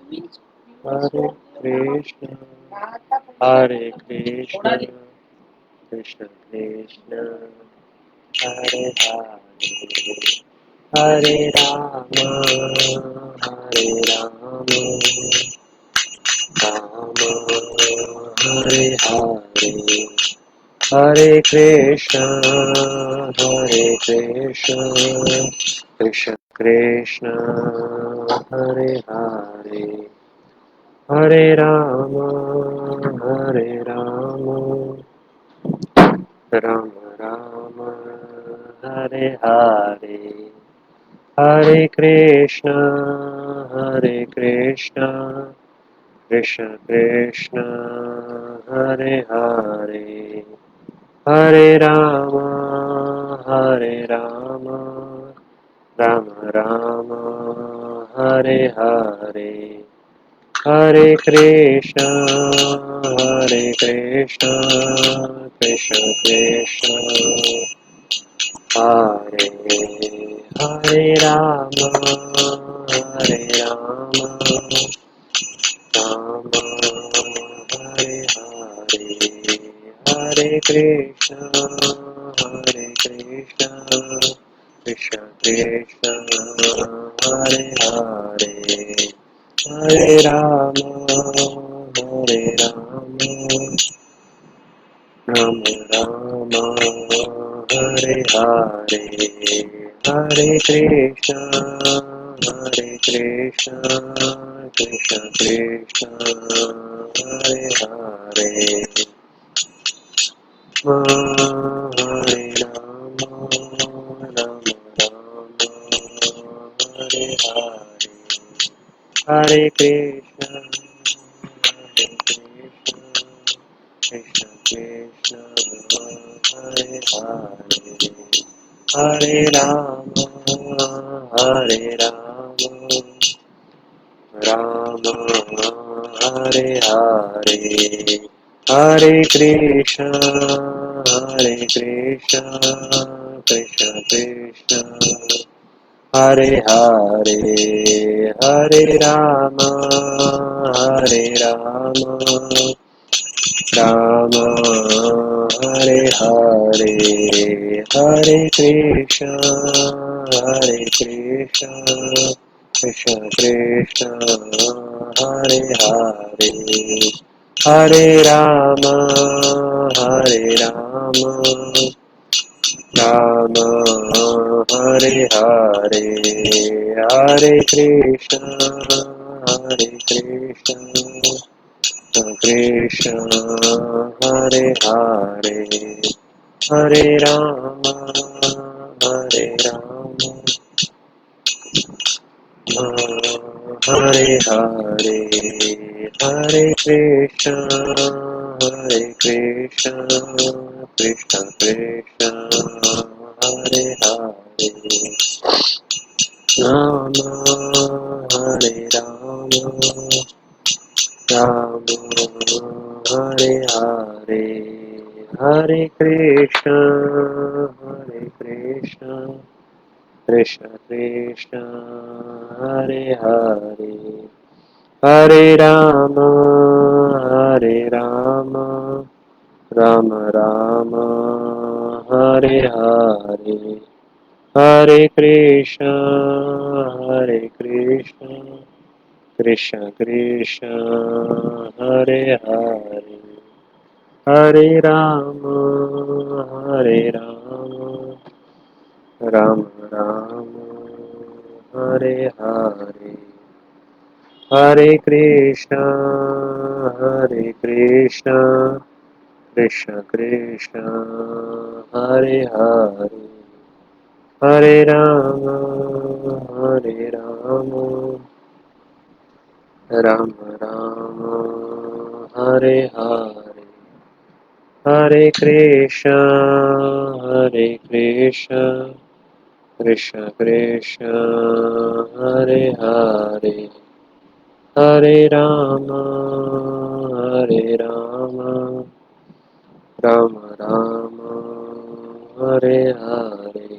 Hare Krishna, Hare Krishna, Krishna Krishna, Hare Hare, Hare Rama, Hare Rama, Rama Hare Hare, Hare Krishna, Hare Krishna, Krishna Krishna, Hare Hare, Hare Rama, Hare Rama, Rama Rama, Hare Hare, Hare Krishna, Hare Krishna, Krishna Krishna, Hare Hare, Hare Rama, Hare Rama, Rama Rama, Hare Hare, Hare Krishna, Hare Krishna, Krishna Krishna, Hare Hare Rama, Hare Rama, Rama Hare Hare, Hare Krishna, Hare Krishna, Krishna Krishna, Hare Hare, Hare Rama, Hare Rama, Rama Rama, Hare Hare, Hare Krishna, Hare Krishna, Krishna Krishna, Hare Hare, Hare Rama, Rama Rama, Hare Hare, Hare Krishna, Hare Krishna, Krishna Krishna, Hare Hare, Hare Rama, Hare Rama, Rama Hare Hare, Hare Krishna, Hare Krishna, Krishna Krishna, Hare Hare, Hare Rama, Hare Rama, Rama Hare Hare, Hare Krishna, Hare Krishna, Krishna Krishna, Hare Hare, Hare Rama, Hare Rama, Rama Hare Hare, Hare Krishna, Hare Krishna, Krishna Hare Hare, Hare Rama, Hare Rama, Hare Hare, Hare Krishna, Hare Krishna, Krishna Krishna, Hare Hare, Rama Hare Rama, Rama Hare Hare, Hare Krishna, Hare Krishna, Krishna Krishna, Hare Hare, Hare Rama, Hare Rama, Rama Rama, Hare Hare, Hare Krishna, Hare Krishna, Krishna Krishna, Hare Hare, Hare Rama, Hare Rama, Rama Rama, Hare Hare, Hare Krishna, Hare Krishna, Krishna Krishna, Hare Hare, Hare Rama, Hare Rama, Rama Rama, Hare Hare, Hare Krishna, Hare Krishna, Krishna Krishna, Hare Hare, Hare Rama, Hare Rama, Rama Rama, Hare Hare,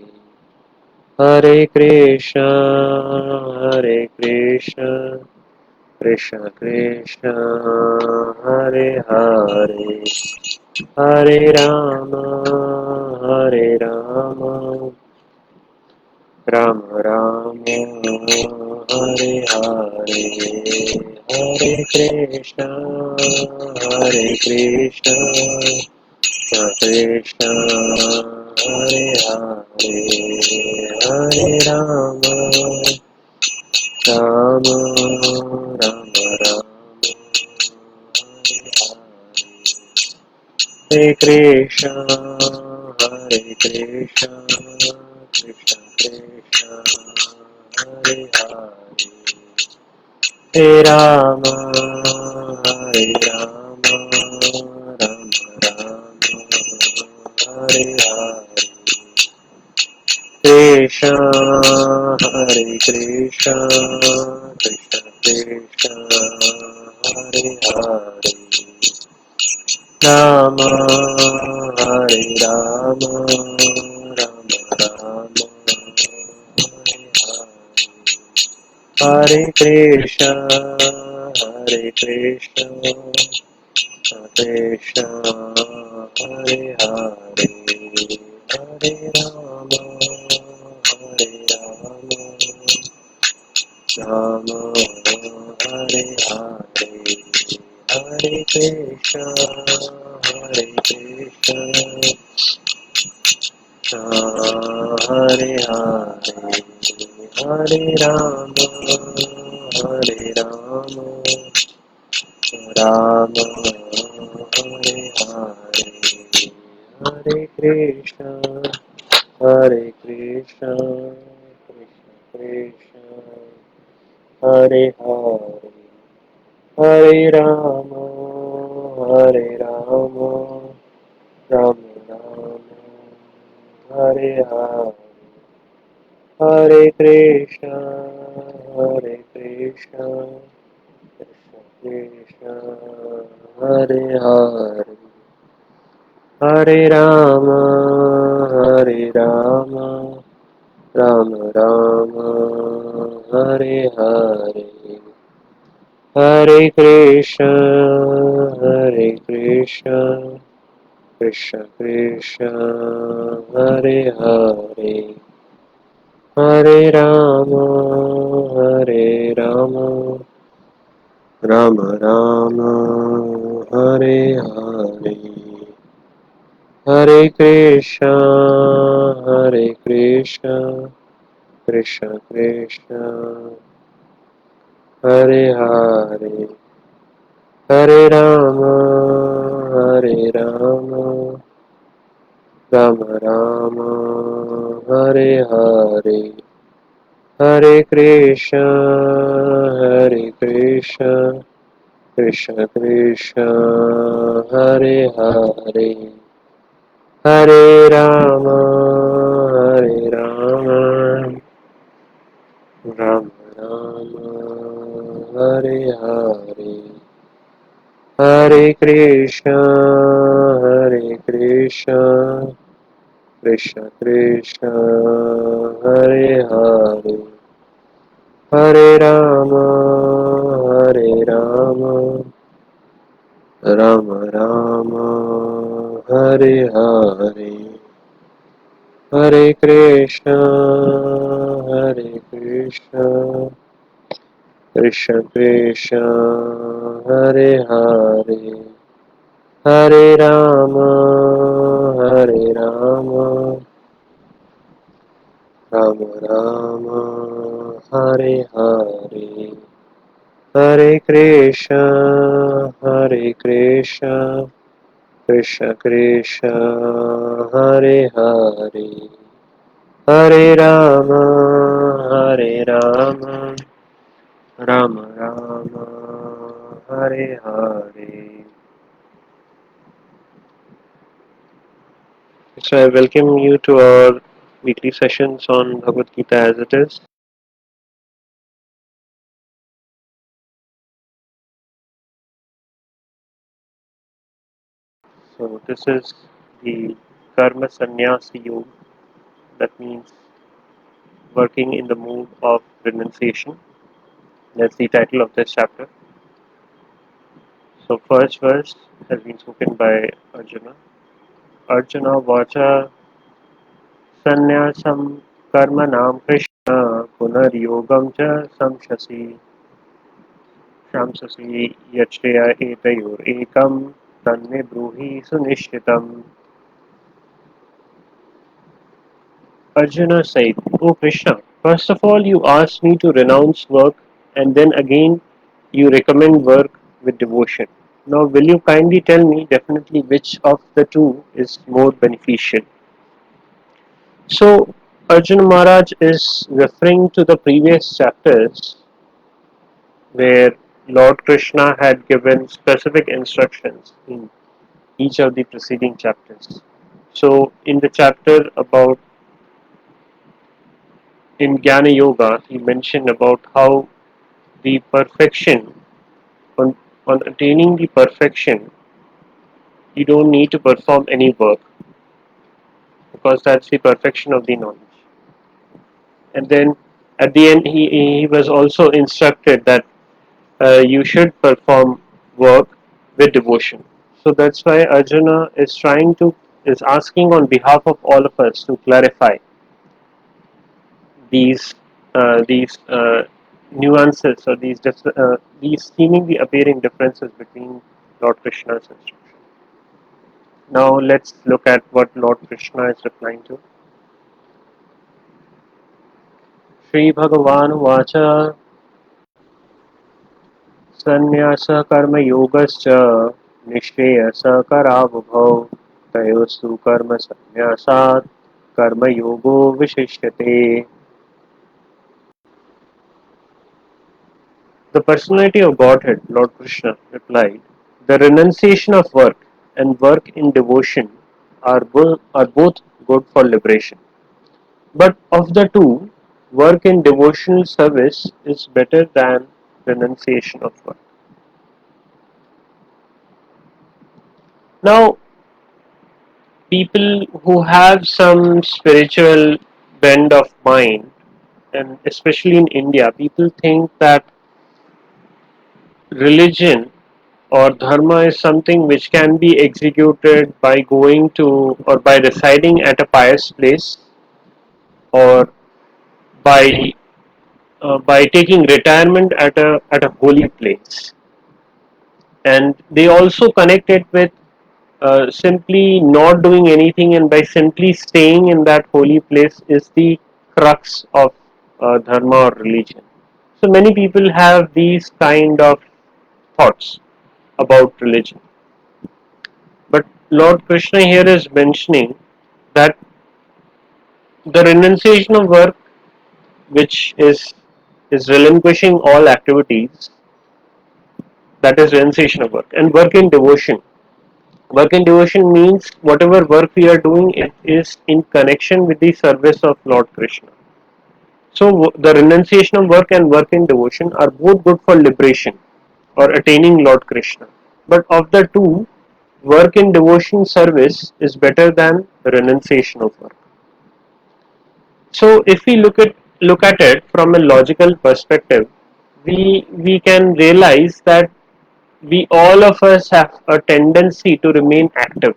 Hare Krishna, Hare Krishna, Krishna Krishna, Hare Hare, Hare Rama, Hare Rama, Rama Rama, Hare Hare, Hare Krishna, Hare Krishna, Krishna Hare Hare, Hare Rama, Rama Rama, Hare Krishna, Hare Krishna, Krishna Krishna, Hare Hare, Hare Rama, Hare Rama, Rama Rama, Hare Hare, Krishna, Hare Krishna, Krishna Krishna, Hare Hare, Rama, Hare Rama, Rama Rama, Hare Krishna, Hare Krishna, Krishna, Hare Hare, Hare Rama, Hare Rama, Rama Hare Hare, Hare Krishna, Hare Krishna, Hare Hare, Hare Rama, Hare Rama, Rama Hare Hare, Hare Krishna, Hare Krishna, Krishna Krishna, Hare Hare, Hare Rama, Hare Rama, Rama Rama, Hare Hare, Hare Krishna, Hare Krishna, Krishna Krishna, Hare Hare, Hare Rama, Hare Rama, Rama Rama, Hare Hare, Hare Krishna, Hare Krishna, Krishna Krishna, Hare Hare, Hare Rama, Hare Rama, Rama Rama, Hare Hare, Hare Krishna, Hare Krishna, Krishna Krishna, Hare Hare, Hare Rama, Hare Rama, Rama Rama, Hare Hare, Hare Krishna, Hare Krishna, Krishna Krishna, Hare Hare, Hare Rama, Hare Rama, Rama Rama, Hare Hare, Hare Krishna, Hare Krishna, Krishna Krishna, Hare Hare, Hare Rama, Hare Rama, Rama Rama, Hare Hare, Hare Krishna, Hare Krishna, Krishna Krishna, Hare Hare, Hare Rama, Hare Rama, Rama Rama, Hare Hare, Hare Krishna, Hare Krishna, Krishna Krishna, Hare Hare, Hare Rama, Hare Rama, Rama Rama, Hare Hare. So I welcome you to our weekly sessions on Bhagavad Gita as it is. So this is the Karma Sannyasi Yoga. That means working in the mood of renunciation. That's the title of this chapter. So first verse has been spoken by Arjuna. Arjuna vacha sannyasam karmanam Krishna punaryogam cha samshasi shamsasi yachya etayor ekam tanme bruhi sunishchitam. Arjuna said, O Krishna, first of all you ask me to renounce work and then again you recommend work with devotion. Now will you kindly tell me definitely which of the two is more beneficial? So Arjuna Maharaj is referring to the previous chapters where Lord Krishna had given specific instructions in each of the preceding chapters. So in the chapter about in Jnana Yoga, he mentioned about how the perfection, on, on attaining the perfection, you don't need to perform any work because that's the perfection of the knowledge. And then at the end, he was also instructed that you should perform work with devotion. So that's why Arjuna is asking on behalf of all of us to clarify these nuances or these seemingly appearing differences between Lord Krishna's instruction. Now let's look at what Lord Krishna is replying to. Shri Bhagavan Vacha Sannyasa Karma Yogascha Nishchayasa Karavabhav Tayostu Karma Sannyasat Karma Yogo Vishishyate. The personality of Godhead, Lord Krishna, replied, the renunciation of work and work in devotion are both good for liberation. But of the two, work in devotional service is better than renunciation of work. Now, people who have some spiritual bend of mind, and especially in India, people think that religion or dharma is something which can be executed by going to or by residing at a pious place or by by taking retirement at a holy place, and they also connect it with simply not doing anything, and by simply staying in that holy place is the crux of dharma or religion. So many people have these kind of thoughts about religion. But Lord Krishna here is mentioning that the renunciation of work, which is relinquishing all activities, that is renunciation of work, and work in devotion. Work in devotion means whatever work we are doing, it is in connection with the service of Lord Krishna. So the renunciation of work and work in devotion are both good for liberation or attaining Lord Krishna. But of the two, work in devotion service is better than renunciation of work. So if we look at it from a logical perspective, we can realize that we all of us have a tendency to remain active.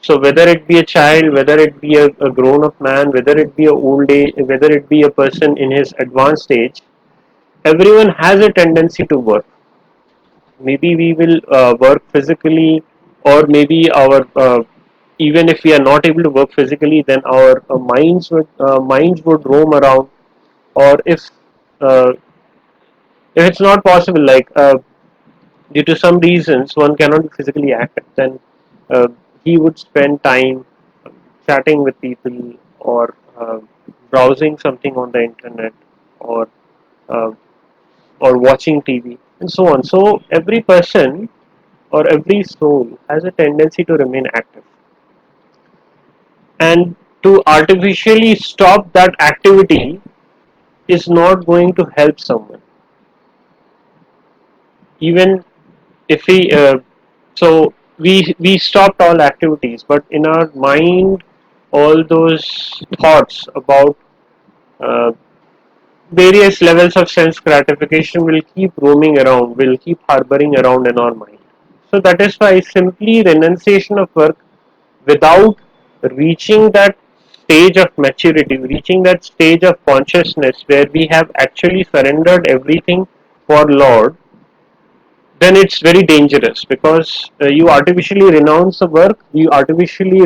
So whether it be a child, whether it be a grown up man, whether it be a old age, whether it be a person in his advanced age, everyone has a tendency to work. Maybe we will work physically, or maybe our even if we are not able to work physically, then our minds would roam around. Or uh, if it's not possible, like due to some reasons one cannot be physically active, then uh, he would spend time chatting with people, or browsing something on the internet, or uh, or watching TV and so on. So every person or every soul has a tendency to remain active, and to artificially stop that activity is not going to help someone. Even if we stopped all activities, but in our mind all those thoughts about uh, various levels of sense gratification will keep roaming around, will keep harboring around in our mind. So that is why simply renunciation of work without reaching that stage of maturity, reaching that stage of consciousness where we have actually surrendered everything for Lord, then it's very dangerous because you artificially renounce the work, you artificially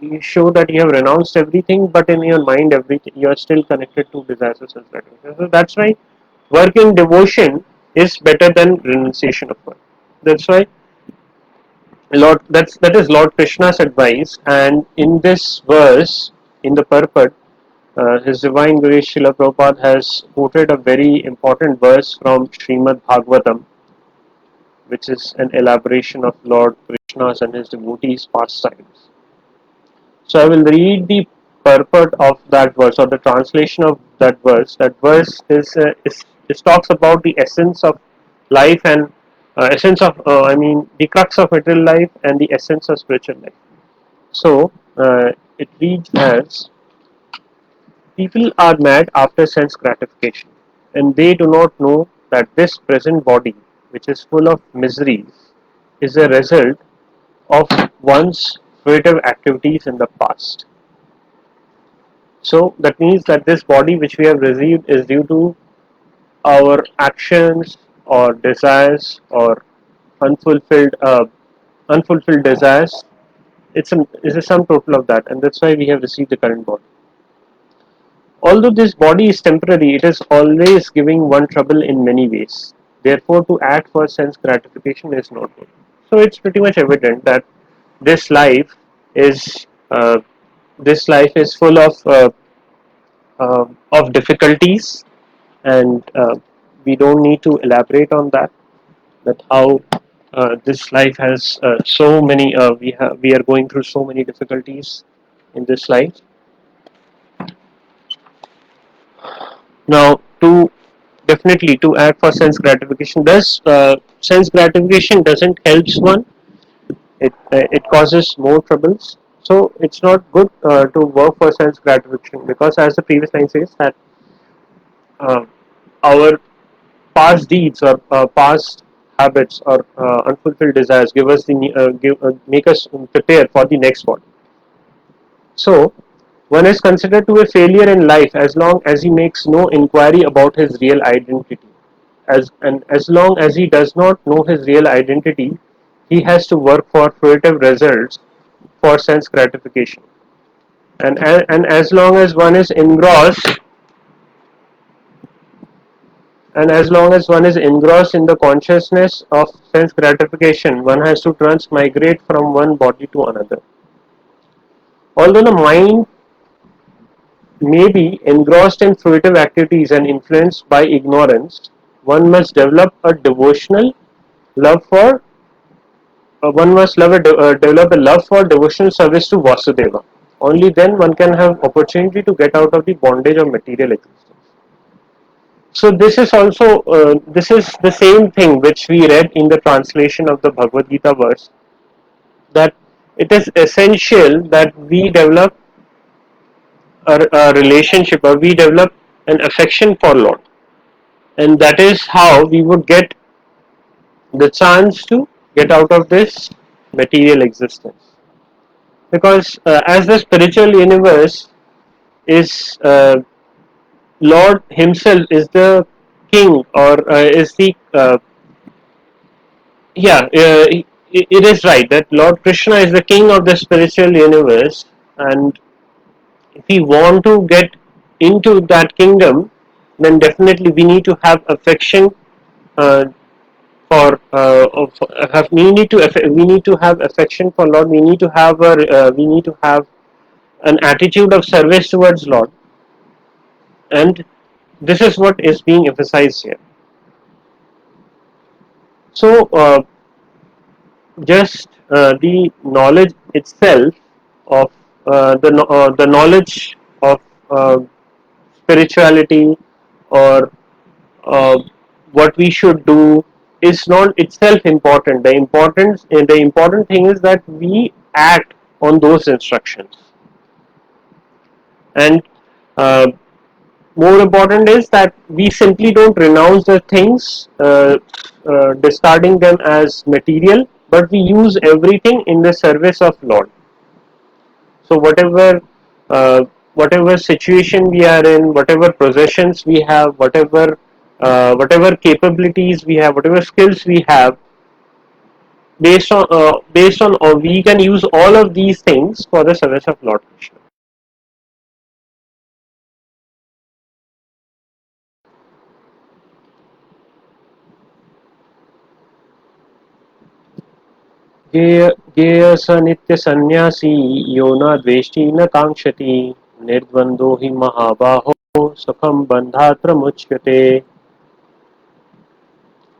you show that you have renounced everything, but in your mind, everything you are still connected to desires and self-gratification. So that's why work in devotion is better than renunciation of work. That's why that is Lord Krishna's advice, and in this verse, in the purport, His Divine Grace Srila Prabhupada has quoted a very important verse from Srimad Bhagavatam, which is an elaboration of Lord Krishna's and his devotees' pastimes. So I will read the purport of that verse or the translation of that verse. That verse is talks about the essence of life and essence of I mean the crux of material life and the essence of spiritual life. So it reads as: people are mad after sense gratification, and they do not know that this present body, which is full of miseries, is a result of one's creative activities in the past. So that means that this body which we have received is due to our actions or desires or unfulfilled unfulfilled desires. It's a sum total of that, and that's why we have received the current body. Although this body is temporary, it is always giving one trouble in many ways. Therefore, to act for sense gratification is not good. So it's pretty much evident that this life is this life is full of difficulties, and we don't need to elaborate on that. That how this life has so many we are going through so many difficulties in this life. Now, to definitely to act for sense gratification, does sense gratification doesn't helps one. It causes more troubles. So it's not good to work for sense gratification because, as the previous line says, that uh, our past deeds or past habits or unfulfilled desires give us make us prepare for the next one. So one is considered to be a failure in life as long as he makes no inquiry about his real identity. As long as he does not know his real identity, he has to work for fruitive results for sense gratification. And as long as one is engrossed and as long as one is engrossed in the consciousness of sense gratification, one has to transmigrate from one body to another. Although the mind may be engrossed in fruitive activities and influenced by ignorance, one must develop a devotional love for one must develop a love for devotional service to Vasudeva. Only then one can have opportunity to get out of the bondage of material existence. So this is also this is the same thing which we read in the translation of the Bhagavad Gita verse, that it is essential that we develop a relationship or we develop an affection for Lord, and that is how we would get the chance to get out of this material existence. Because as the spiritual universe is Lord Himself is the king or is the yeah, it is right that Lord Krishna is the king of the spiritual universe, and if we want to get into that kingdom, then definitely we need to have affection uh, we need to have affection for Lord. We need to have we need to have an attitude of service towards Lord, and this is what is being emphasized here. So just the knowledge itself of the knowledge of uh, spirituality or uh, what we should do is not itself important. The important thing is that we act on those instructions, and uh, More important is that we simply don't renounce the things, discarding them as material, but we use everything in the service of Lord. So uh, whatever situation we are in, whatever possessions we have, whatever capabilities we have, whatever skills we have, based on we can use all of these things for the service of Lord Krishna. ज्ञेय स नित्य सन्यासी यो न द्वेष्टि न कांक्षति निर्द्वंदो हि महाबाहो सुखम बंधात् प्रमुच्यते.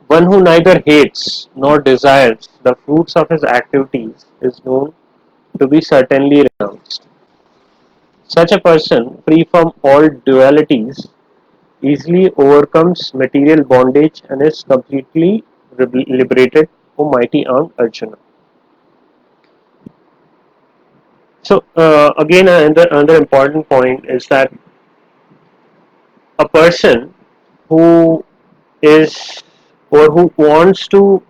One who neither hates nor desires the fruits of his activities is known to be certainly renounced. Such a person, free from all dualities, easily overcomes material bondage and is completely liberated, O mighty Aunt Arjuna. So, again, another important point is that a person who is or who wants to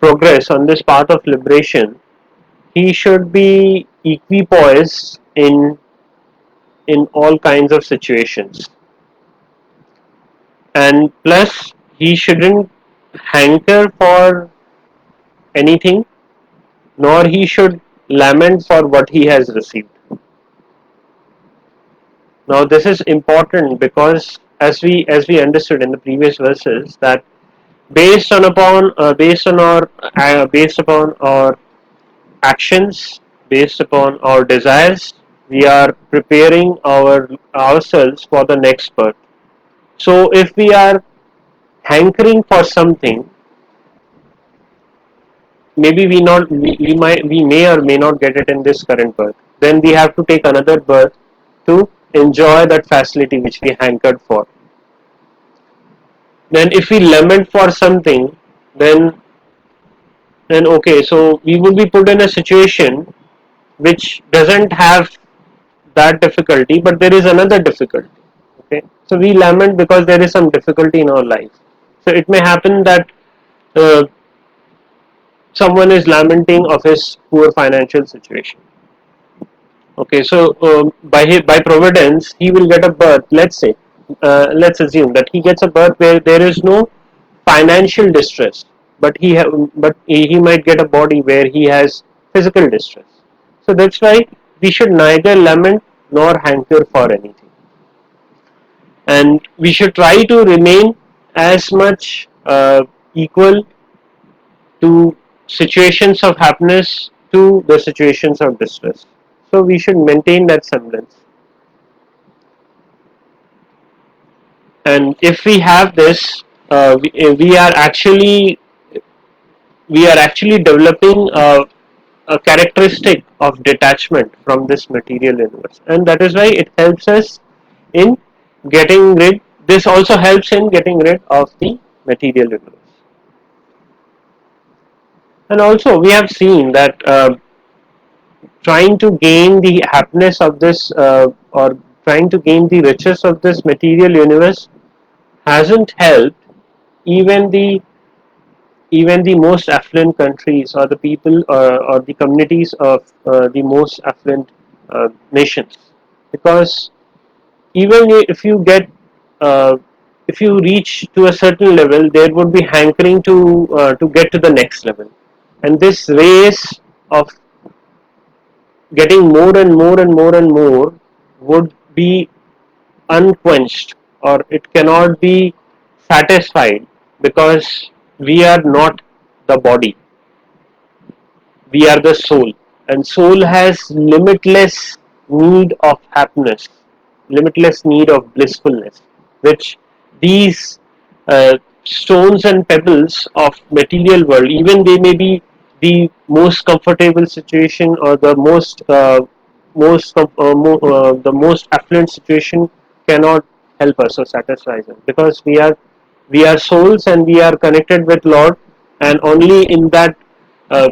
progress on this path of liberation, he should be equipoised in all kinds of situations, and plus he shouldn't hanker for anything, nor he should lament for what he has received. Now this is important because as we understood in the previous verses that based upon our actions, based upon our desires, we are preparing ourselves for the next birth. So if we are hankering for something, maybe we may or may not get it in this current birth. Then we have to take another birth to enjoy that facility which we hankered for. Then if we lament for something, then then okay, so we will be put in a situation which doesn't have that difficulty, but there is another difficulty. Okay, so we lament because there is some difficulty in our life. So it may happen that uh, someone is lamenting of his poor financial situation. Okay, so by providence he will get a birth. Let's assume that he gets a birth where there is no financial distress, but he might get a body where he has physical distress. So that's why we should neither lament nor hanker for anything, and we should try to remain as much equal to situations of happiness to the situations of distress. So we should maintain that semblance. And if we have this, we are actually developing a characteristic of detachment from this material universe, and that is why it helps us in getting rid. This also helps in getting rid of the material universe. And also, we have seen that trying to gain the happiness of this or trying to gain the riches of this material universe hasn't helped even the most affluent countries or the people or the communities of the most affluent nations, because even uh, if you reach to a certain level, there would be hankering to get to the next level, and this race of getting more and more and more and more would be unquenched, or it cannot be satisfied, because we are not the body, we are the soul, and soul has limitless need of happiness, limitless need of blissfulness, which these stones and pebbles of material world, even they may be the most comfortable situation or the the most affluent situation, cannot help us or satisfy us, because we are souls and we are connected with Lord, and only in that uh,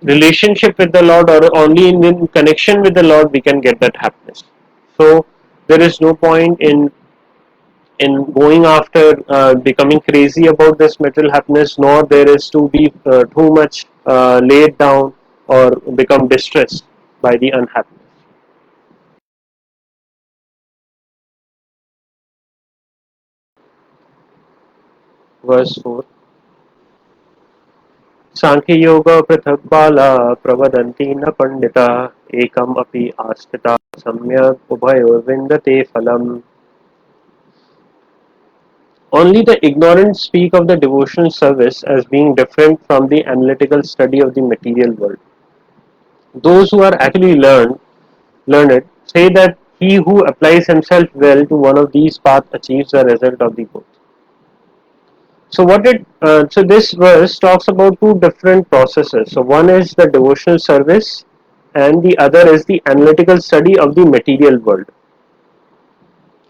relationship with the Lord, or only in connection with the Lord, we can get that happiness. So there is no point in in going after becoming crazy about this material happiness, nor there is to be too much laid down or become distressed by the unhappiness. Verse 4. Sankhya Yoga पृथक् बाला प्रवदन्ति न पंडिता एकम अपि आस्थिता सम्यक उभयोर्विन्दते फलम्. Only the ignorant speak of the devotional service as being different from the analytical study of the material world. Those who are actually learned say that he who applies himself well to one of these paths achieves the result of the both. So this verse talks about two different processes. So one is the devotional service, and the other is the analytical study of the material world,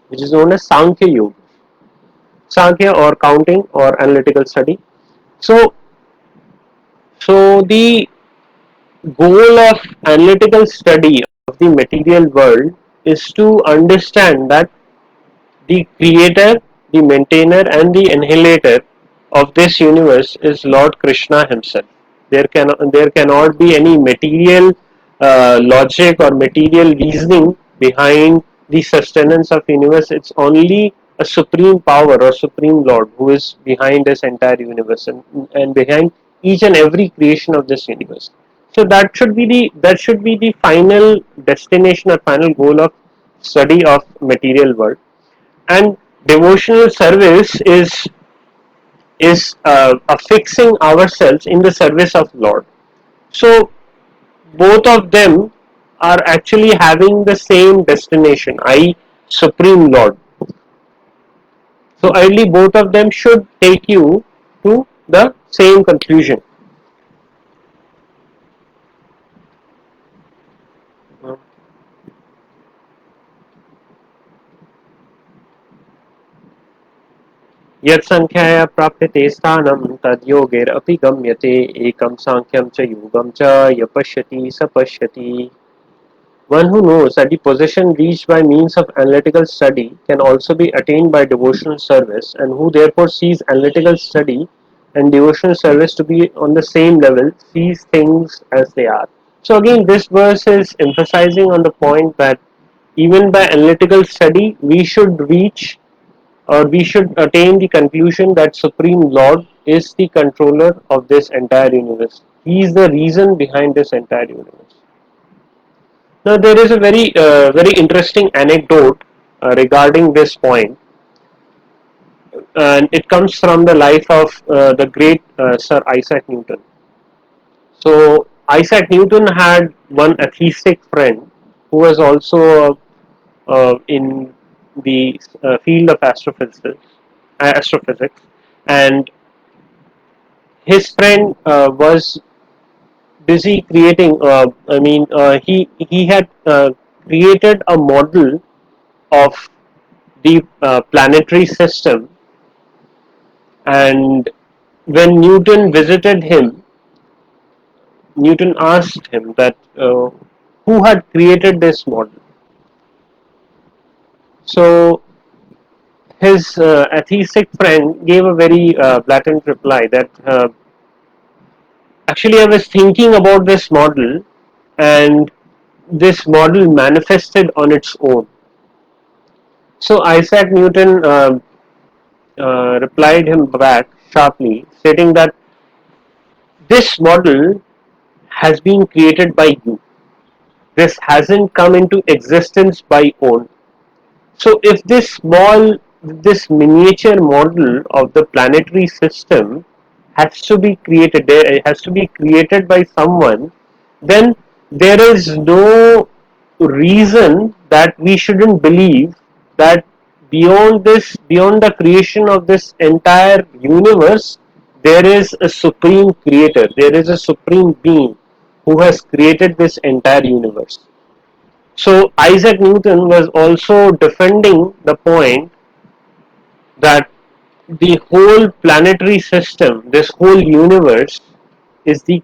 which is known as Sankhya Yoga. Sankhya or counting or analytical study. So so the goal of analytical study of the material world is to understand that the creator, the maintainer, and the annihilator of this universe is Lord Krishna himself. There cannot be any material logic or material reasoning behind the sustenance of universe. It's only a supreme power or supreme Lord who is behind this entire universe, and behind each and every creation of this universe. So that should be the final destination or final goal of study of material world. And devotional service is affixing ourselves in the service of Lord. So both of them are actually having the same destination, i.e., Supreme Lord. So ideally, both of them should take you to the same conclusion. यत्संख्यया प्राप्यते स्थानं तद्योगैरपि गम्यते एकं सांख्यं च योगं च य पश्यति स पश्यति. One who knows that the position reached by means of analytical study can also be attained by devotional service, and who therefore sees analytical study and devotional service to be on the same level, sees things as they are. So, again, this verse is emphasizing on the point that even by analytical study, we should reach or we should attain the conclusion that Supreme Lord is the controller of this entire universe. He is the reason behind this entire universe. Now, there is a very interesting anecdote regarding this point, and it comes from the life of the great Sir Isaac Newton. So, Isaac Newton had one atheistic friend who was also in the field of astrophysics, and his friend was busy creating. He had created a model of the planetary system, and when Newton visited him, Newton asked him that who had created this model. So his atheistic friend gave a very blatant reply that actually I was thinking about this model, and this model manifested on its own. So Isaac Newton replied him back sharply, stating that this model has been created by you. This hasn't come into existence by own. So if this miniature model of the planetary system has to be created, it has to be created by someone, then there is no reason that we shouldn't believe that beyond the creation of this entire universe, there is a supreme creator, there is a supreme being who has created this entire universe. So Isaac Newton was also defending the point that the whole planetary system, this whole universe, is the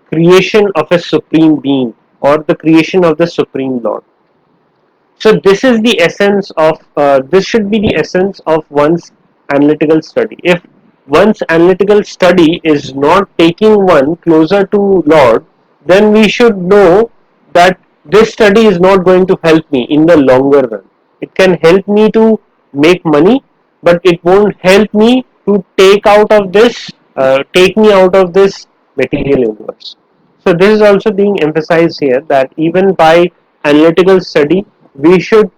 creation of a supreme being or the creation of the supreme Lord. So this is the essence of this should be the essence of one's analytical study. If one's analytical study is not taking one closer to Lord, then we should know that this study is not going to help me in the longer run. It can help me to make money, but it won't help me to take me out of this material universe. So this is also being emphasized here, that even by analytical study, we should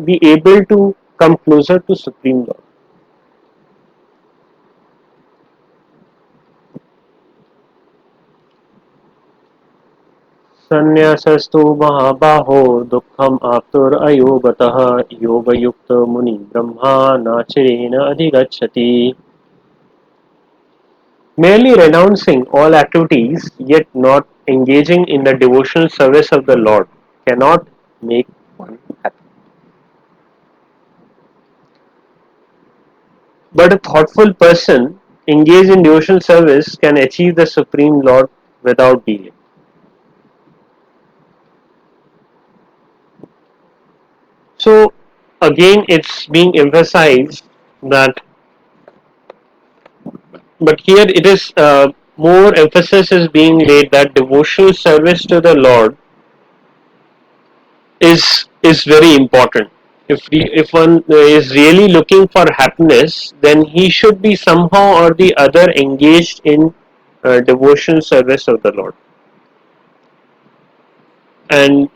be able to come closer to Supreme Lord. संन्यासस्तु महाबाहो दुःखम् आप्तुरयोगतः योगयुक्तो मुनि Brahma नाचिरेण अधिगच्छति. Merely renouncing all activities, yet not engaging in the devotional service of the Lord, cannot make one happy. But a thoughtful person engaged in devotional service can achieve the Supreme Lord without delay. So, again, it's being emphasized that, but here it is more emphasis is being laid that devotional service to the Lord is very important. If one is really looking for happiness, then he should be somehow or the other engaged in devotional service of the Lord. And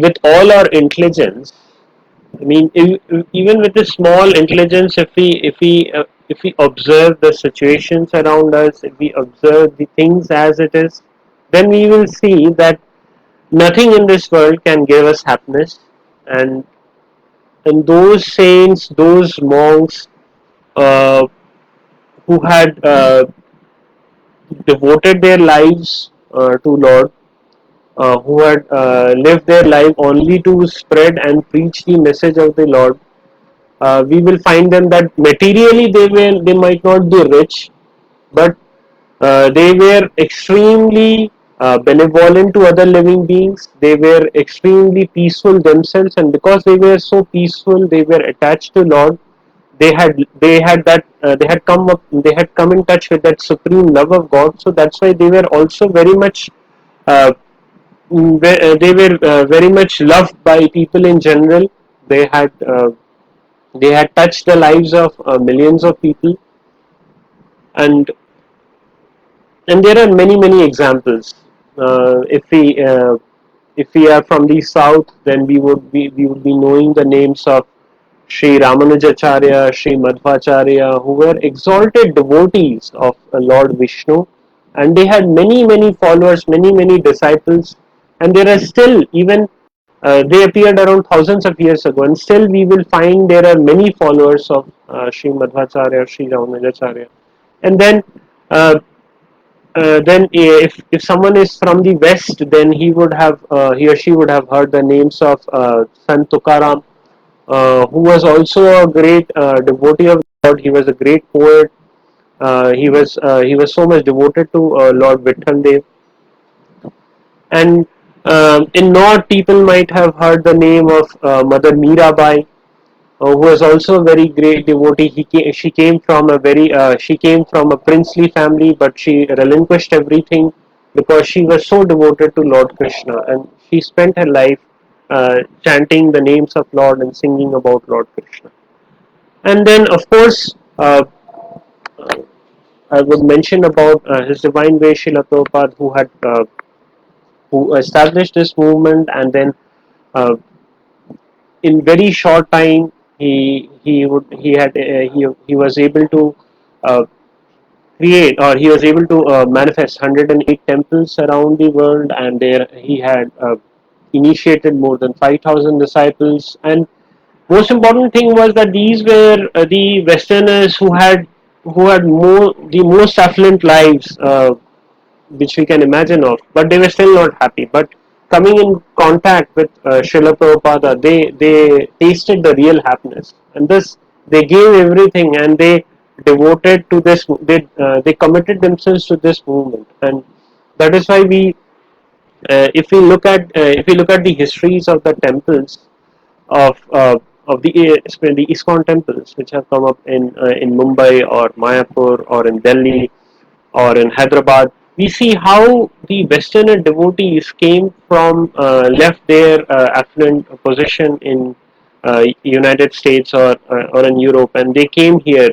with all our intelligence, I mean, even with the small intelligence, if we observe the situations around us, if we observe the things as it is, then we will see that nothing in this world can give us happiness. And those saints, those monks uh, who had devoted their lives to Lord, who had lived their life only to spread and preach the message of the Lord, we will find them that materially they might not be rich, but they were extremely benevolent to other living beings. They were extremely peaceful themselves, and because they were so peaceful, they were attached to Lord. They had come in touch with that supreme love of God. So that's why they were also very much uh, they were very much loved by people in general. They had uh, they had touched the lives of millions of people, and there are many examples. If we are from the south, then we would be knowing the names of Sri Ramanujacharya, Sri Madhvacharya, who were exalted devotees of Lord Vishnu, and they had many followers, many disciples, and there are still even they appeared around thousands of years ago, and still we will find there are many followers of Sri Madhvacharya, Sri Ramanujacharya, and if someone is from the west, then he or she would have heard the names of Sant Tukaram, who was also a great devotee of God. He was a great poet. He was so much devoted to Lord Vitthal Dev. And in North, people might have heard the name of Mother Mirabai, who was also a very great devotee. She came from a princely family, but she relinquished everything because she was so devoted to Lord Krishna, and she spent her life chanting the names of Lord and singing about Lord Krishna. And then, of course, I would mention about His Divine Grace Srila Prabhupada, who established this movement, and then uh, in very short time he was able to uh, create, or he was able to manifest 108 temples around the world, and there he had initiated more than 5,000 disciples. And most important thing was that these were the Westerners who had more the most affluent lives which we can imagine of, but they were still not happy. But coming in contact with Srila Prabhupada, they tasted the real happiness, and this they gave everything, and they devoted to this. They committed themselves to this movement, and that is why If we look at the histories of the temples of the ISKCON temples which have come up in Mumbai or Mayapur or in Delhi or in Hyderabad, we see how the Westerner devotees came from left their affluent position in United States or in Europe, and they came here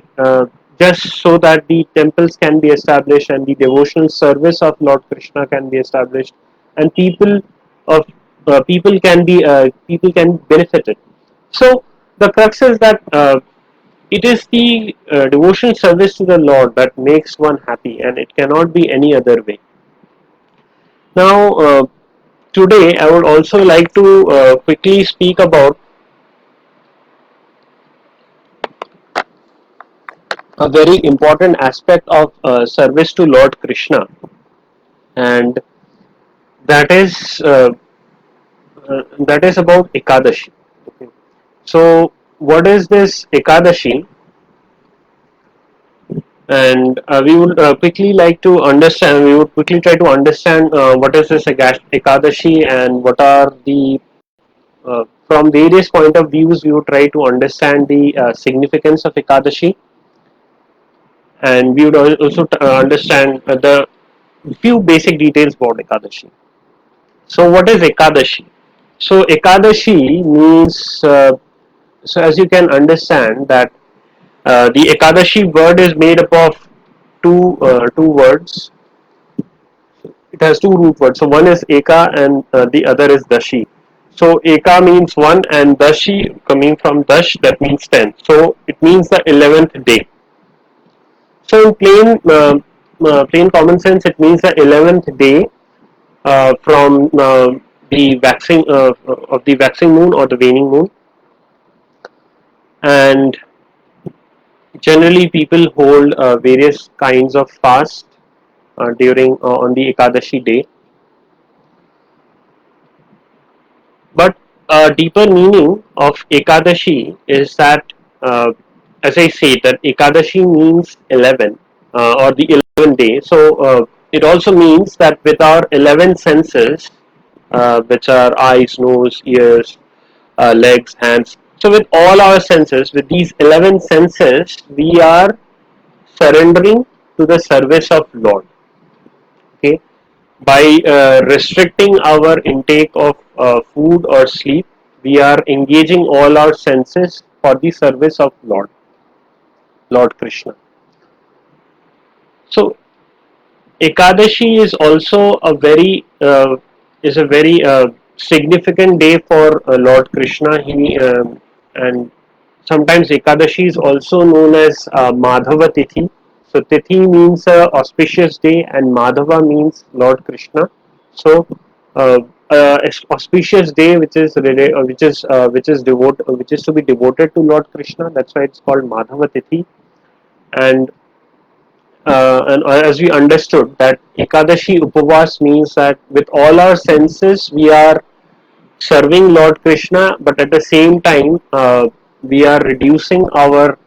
just so that the temples can be established and the devotional service of Lord Krishna can be established, and of people can benefit it. So the crux is that it is the devotional service to the Lord that makes one happy, and it cannot be any other way. Now, today I would also like to quickly speak about a very important aspect of service to Lord Krishna, and that is uh, that is about Ekadashi. Okay. So, what is this Ekadashi? And we would quickly like to understand. We would quickly try to understand what is this Ekadashi and what are the from various point of views. We would try to understand the significance of Ekadashi, and we would also understand the few basic details about Ekadashi. So, what is Ekadashi? So, Ekadashi means as you can understand that the Ekadashi word is made up of two words. It has two root words. So one is Eka and the other is Dashi. So Eka means one and Dashi coming from Dash, that means 10. So it means the 11th day. So in plain common sense, it means the 11th day from the waxing moon or the waning moon. And generally people hold various kinds of fast during on the Ekadashi day. But a deeper meaning of Ekadashi is that, uh, as I say, that Ekadashi means 11 or the 11th day. So it also means that with our 11 senses, which are eyes, nose, ears, legs, hands. So with all our senses, with these 11 senses, we are surrendering to the service of Lord. Okay, by restricting our intake of food or sleep, we are engaging all our senses for the service of Lord Krishna. So Ekadashi is also a very significant day for Lord Krishna. He and sometimes Ekadashi is also known as Madhava Tithi. So Tithi means auspicious day, and Madhava means Lord Krishna. So uh, auspicious day, which is to be devoted to Lord Krishna. That's why it's called Madhava Tithi. And as we understood that Ekadashi Upavas means that with all our senses we are serving Lord Krishna, but at the same time we are reducing our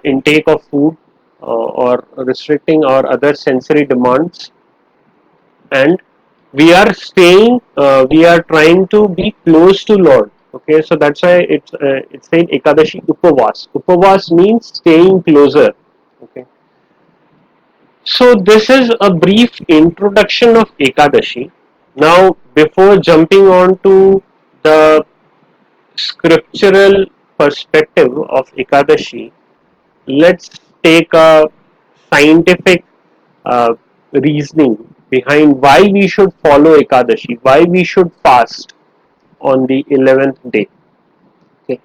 intake of food or restricting our other sensory demands, and we are trying to be close to Lord. Okay, so that's why it's saying Ekadashi Upavas. Upavas means staying closer. Okay, so this is a brief introduction of Ekadashi. Now, before jumping on to the scriptural perspective of Ekadashi, let's take a scientific uh, reasoning behind why we should follow Ekadashi, why we should fast on the 11th day. Okay.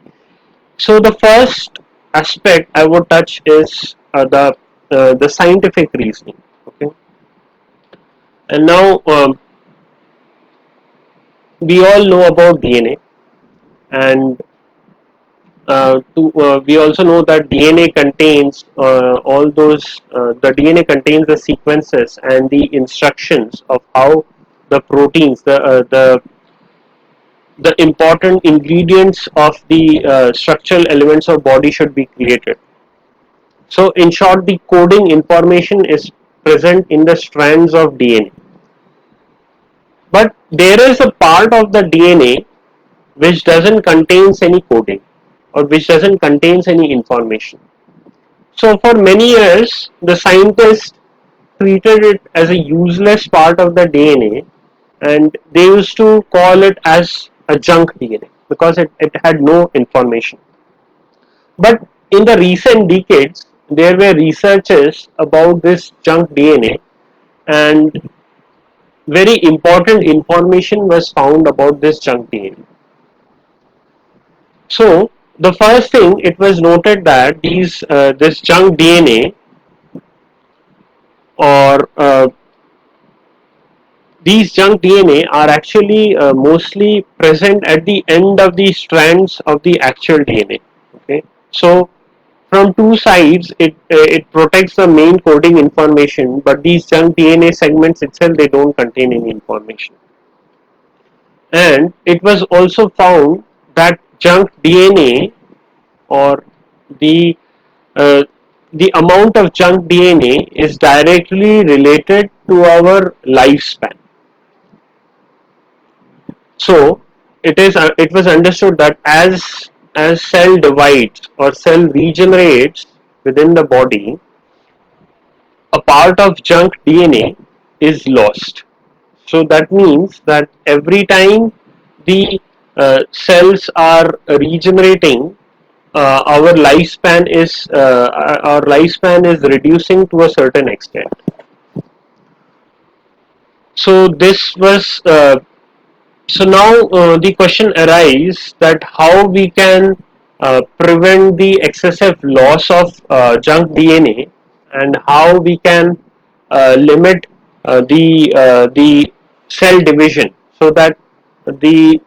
So the first aspect I would touch is the scientific reasoning. Okay. And now we all know about DNA, and we also know that DNA contains the DNA contains the sequences and the instructions of how the proteins, the important ingredients of the structural elements of body should be created. So, in short, the coding information is present in the strands of DNA. But there is a part of the DNA which doesn't contains any coding or which doesn't contains any information. So for many years, the scientists treated it as a useless part of the DNA, and they used to call it as a junk DNA because it had no information. But in the recent decades, there were researches about this junk DNA, and very important information was found about this junk DNA. So the first thing, it was noted that this junk DNA, or these junk DNA are actually mostly present at the end of the strands of the actual DNA. Okay, so from two sides, it protects the main coding information, but these junk DNA segments itself, they don't contain any information. And it was also found that junk DNA, or the uh, the amount of junk DNA, is directly related to our lifespan. So it was understood that as cell divides or cell regenerates within the body, a part of junk DNA is lost. So that means that every time the cells are regenerating, our lifespan is reducing to a certain extent. So this was so now the question arises that how we can prevent the excessive loss of junk DNA, and how we can limit the cell division, so that the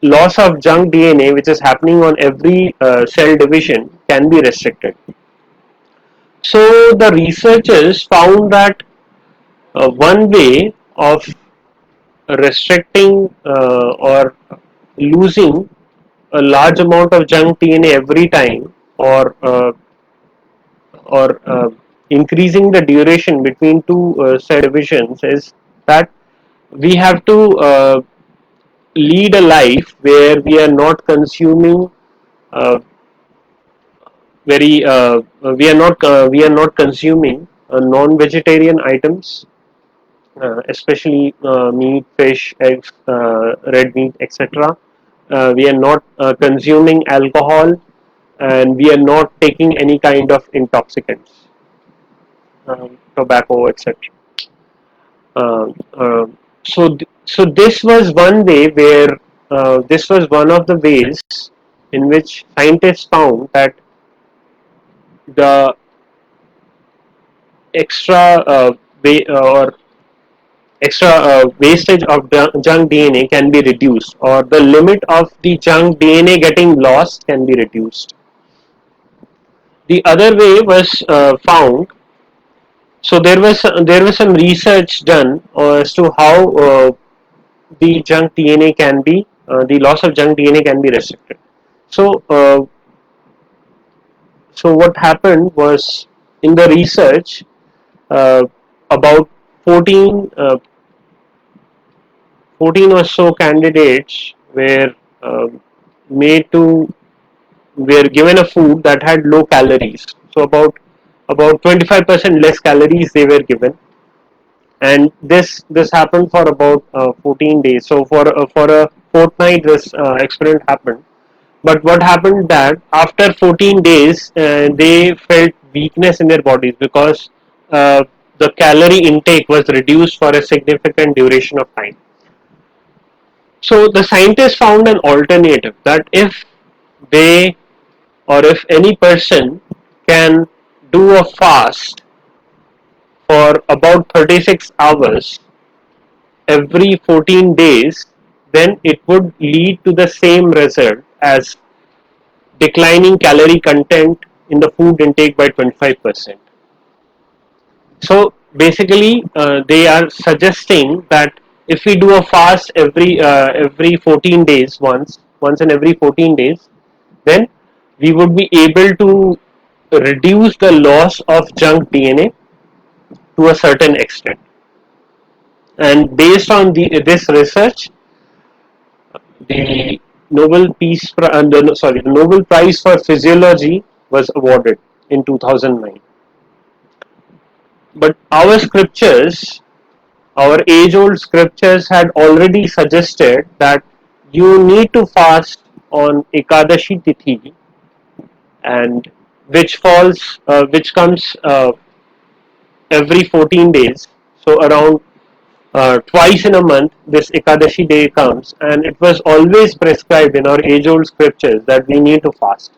loss of junk DNA which is happening on every cell division can be restricted. So the researchers found that one way of restricting or losing a large amount of junk DNA every time, or increasing the duration between two cell divisions, is that we have to lead a life where we are not consuming uh, we are not consuming non-vegetarian items, especially meat, fish, eggs, red meat, etc. We are not consuming alcohol, and we are not taking any kind of intoxicants, tobacco, etc. Uh, uh, so this was one way where this was one of the ways in which scientists found that the extra or extra wastage of junk DNA can be reduced, or the limit of the junk DNA getting lost can be reduced. The other way was found. So there was some research done as to how the junk DNA can be the loss of junk DNA can be restricted. So so what happened was, in the research, uh, about 14 14 or so candidates made to were given a food that had low calories. So about 25% less calories they were given, and this happened for about 14 days. So for a fortnight, this experiment happened. But what happened that after 14 days, they felt weakness in their bodies because uh, the calorie intake was reduced for a significant duration of time. So the scientists found an alternative, that if they, or if any person can do a fast for about 36 hours every 14 days, then it would lead to the same result as declining calorie content in the food intake by 25%. So basically, they are suggesting that if we do a fast every 14 days, once in every 14 days, then we would be able to reduce the loss of junk DNA to a certain extent. And based on this research, the the Nobel Prize for Physiology was awarded in 2009. But our scriptures, our age-old scriptures, had already suggested that you need to fast on Ekadashi Tithi, and which comes every 14 days. So around twice in a month, this Ekadashi day comes, and it was always prescribed in our age-old scriptures that we need to fast.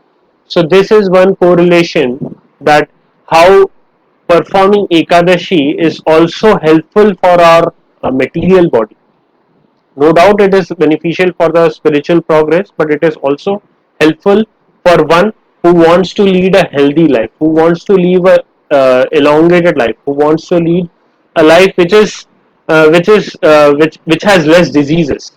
So this is one correlation, that how performing Ekadashi is also helpful for our material body. No doubt it is beneficial for the spiritual progress, but it is also helpful for one who wants to lead a healthy life, who wants to live a elongated life, who wants to lead a life which has less diseases.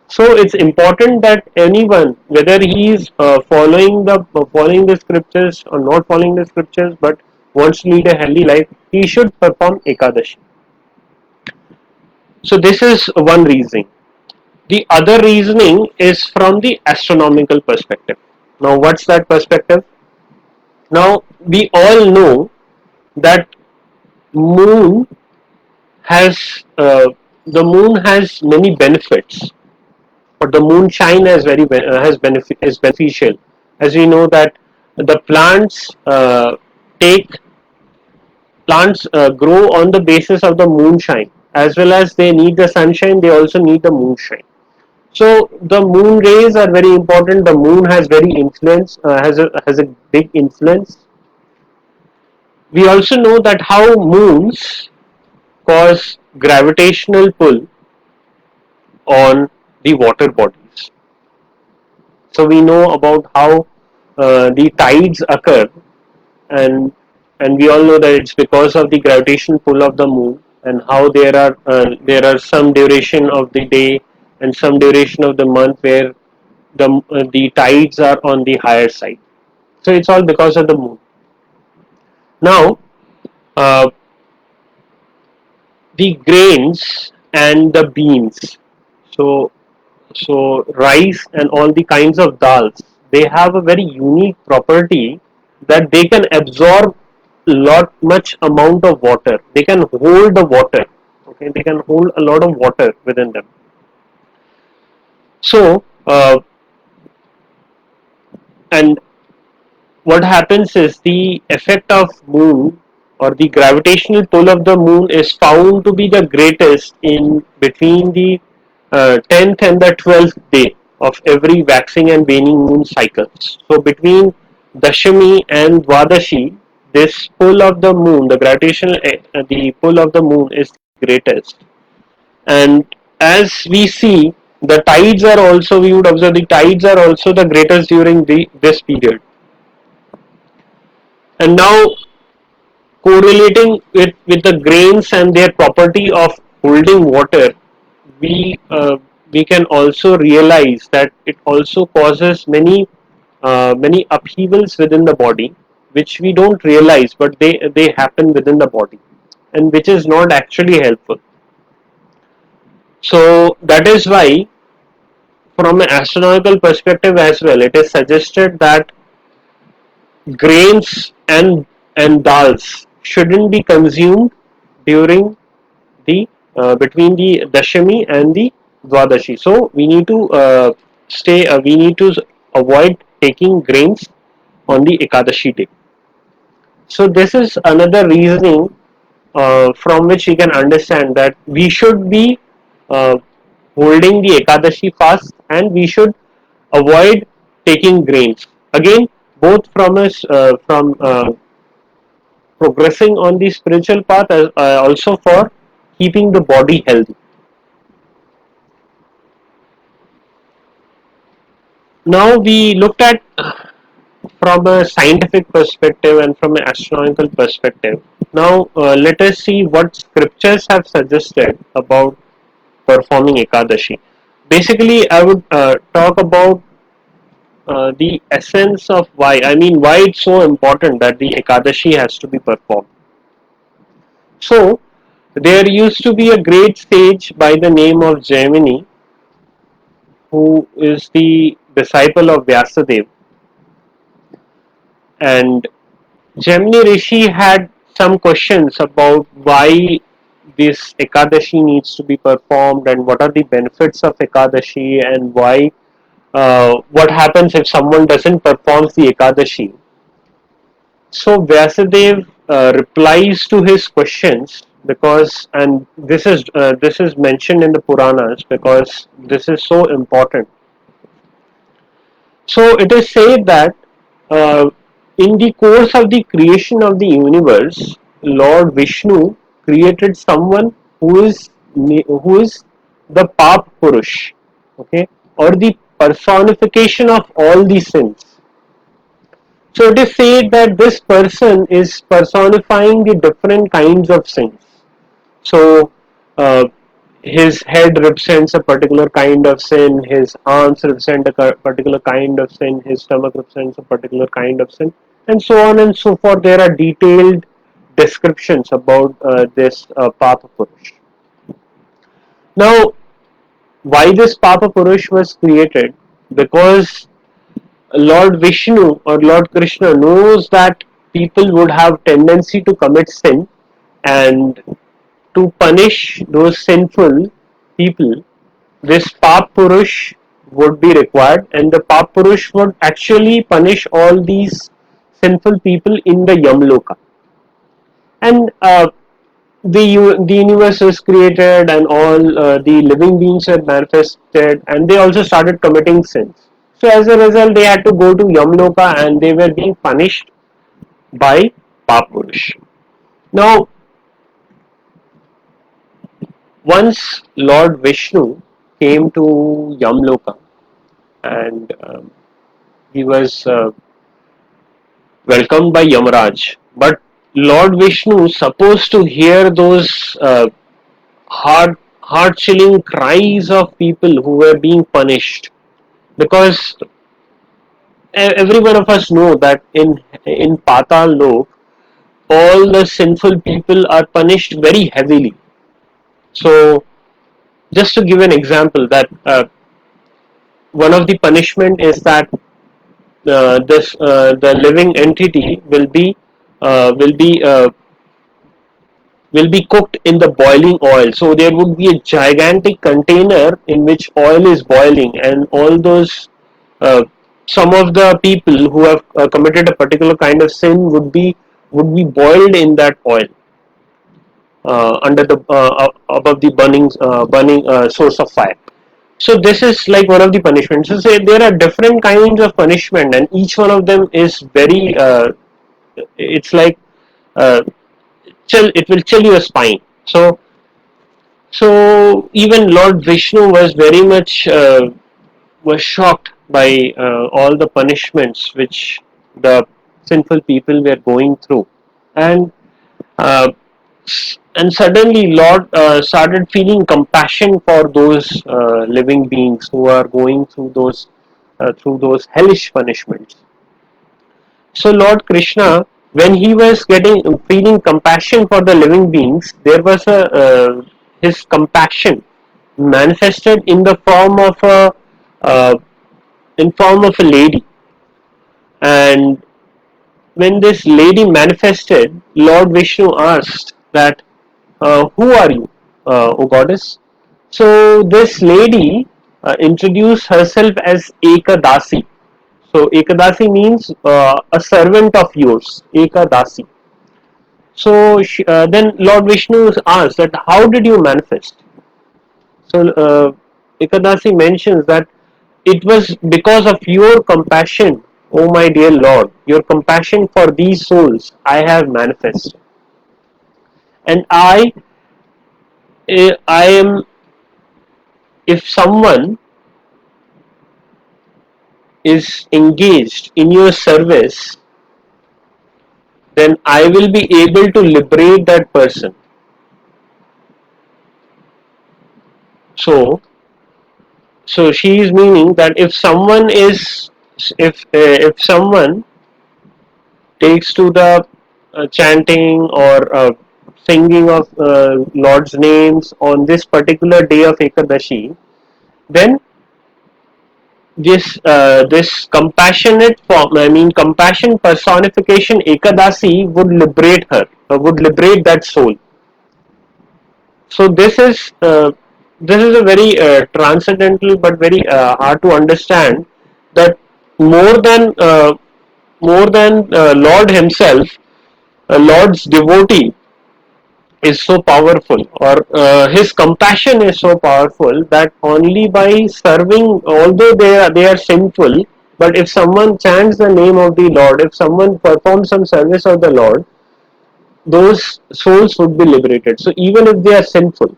So it's important that anyone, whether he is following the scriptures or not following the scriptures, but wants to lead a healthy life, he should perform Ekadashi. So this is one reason. The other reasoning is from the astronomical perspective. Now, what's that perspective? Now, we all know that moon has the moon has many benefits, but the moonshine is beneficial. As we know that the take plants grow on the basis of the moonshine, as well as they need the sunshine. They also need the moonshine. So the moon rays are very important. The moon has very influence, has a big influence. We also know that how moons cause gravitational pull on the water bodies. So we know about how the tides occur, and we all know that it's because of the gravitational pull of the moon, and how there are some duration of the day and some duration of the month where the tides are on the higher side. So it's all because of the moon. Now, uh, the grains and the beans. So rice and all the kinds of dals, they have a very unique property that they can absorb much amount of water. They can hold the water. Okay, they can hold a lot of water within them. So and what happens is the effect of moon, or the gravitational pull of the moon, is found to be the greatest in between the 10th and the 12th day of every waxing and waning moon cycles. So between Dashami and Dwadashi, this pull of the moon, the pull of the moon is greatest. And as we see, the tides are also, we would observe the tides are also the greatest during this period. And now, correlating it with the grains and their property of holding water, we uh, we can also realize that it also causes many upheavals within the body, which we don't realize, but they happen within the body, and which is not actually helpful. So that is why, from an astronomical perspective as well, it is suggested that grains and dals shouldn't be consumed during the between the Dashami and the Dwadashi. So we need to we need to avoid taking grains on the Ekadashi day. So this is another reasoning from which we can understand that we should be uh, holding the Ekadashi fast, and we should avoid taking grains. Again, both from us from progressing on the spiritual path, as also for keeping the body healthy. Now we looked at from a scientific perspective and from an astronomical perspective. Now let us see what scriptures have suggested about performing Ekadashi. Basically, I would talk about the essence of why. I mean, why it's so important that the Ekadashi has to be performed. So, There used to be a great sage by the name of Jaimini, who is the disciple of Vyasadeva, and Gemini Rishi had some questions about why this Ekadashi needs to be performed and what are the benefits of Ekadashi and why what happens if someone doesn't perform the Ekadashi. So Vyasadeva replies to his questions because, and this is mentioned in the Puranas because this is so important. So it is said that uh, in the course of the creation of the universe, Lord Vishnu created someone who is the Pap Purush, okay, or the personification of all the sins. So it is said that this person is personifying the different kinds of sins. So uh, his head represents a particular kind of sin, his arms represent a particular kind of sin, his stomach represents a particular kind of sin, and so on and so forth. There are detailed descriptions about this Papa Purush. Now, why this Papa Purush was created? Because Lord Vishnu or Lord Krishna knows that people would have tendency to commit sin, and to punish those sinful people, this Pap Purush would be required, and the Pap Purush would actually punish all these sinful people in the Yamloka. And the universe was created, and all the living beings were manifested, and they also started committing sins. So as a result, they had to go to Yamloka, and they were being punished by Pap Purush. Now, once Lord Vishnu came to Yamloka, and he was welcomed by Yamaraj. But Lord Vishnu supposed to hear those heart chilling cries of people who were being punished, because every one of us know that in Patal Lok all the sinful people are punished very heavily. So just to give an example, that one of the punishment is that this the living entity uh, will be cooked in the boiling oil. So there would be a gigantic container in which oil is boiling, and all those uh, some of the people who have committed a particular kind of sin would be boiled in that oil under the above the burning source of fire. So this is like one of the punishments. So say there are different kinds of punishment, and each one of them is very. It's like uh, chill. It will chill your spine. So even Lord Vishnu was very much was shocked by all the punishments which the sinful people were going through, and uh, and suddenly Lord started feeling compassion for those living beings who are going through those hellish punishments. So Lord Krishna, when he was getting feeling compassion for the living beings, there was a his compassion manifested uh, in form of a lady. And when this lady manifested, Lord Vishnu asked that, "Who are you, O goddess?" So this lady introduced herself as Ekadasi. So Ekadasi means a servant of yours, Ekadasi. So then Lord Vishnu asked that, how did you manifest? So Ekadasi mentions that it was because of your compassion, O my dear Lord, your compassion for these souls I have manifested. And I am, if someone is engaged in your service, then I will be able to liberate that person. So, so she is meaning that if someone takes to the chanting or singing of Lord's names on this particular day of Ekadashi, then this compassionate form, I mean compassion personification Ekadasi would liberate her, would liberate that soul. So this is a very transcendental but very hard to understand, that more than uh, more than Lord himself, Lord's devotee is so powerful, or his compassion is so powerful, that only by serving, although they are sinful, but if someone chants the name of the Lord, if someone performs some service of the Lord, those souls would be liberated. So even if they are sinful,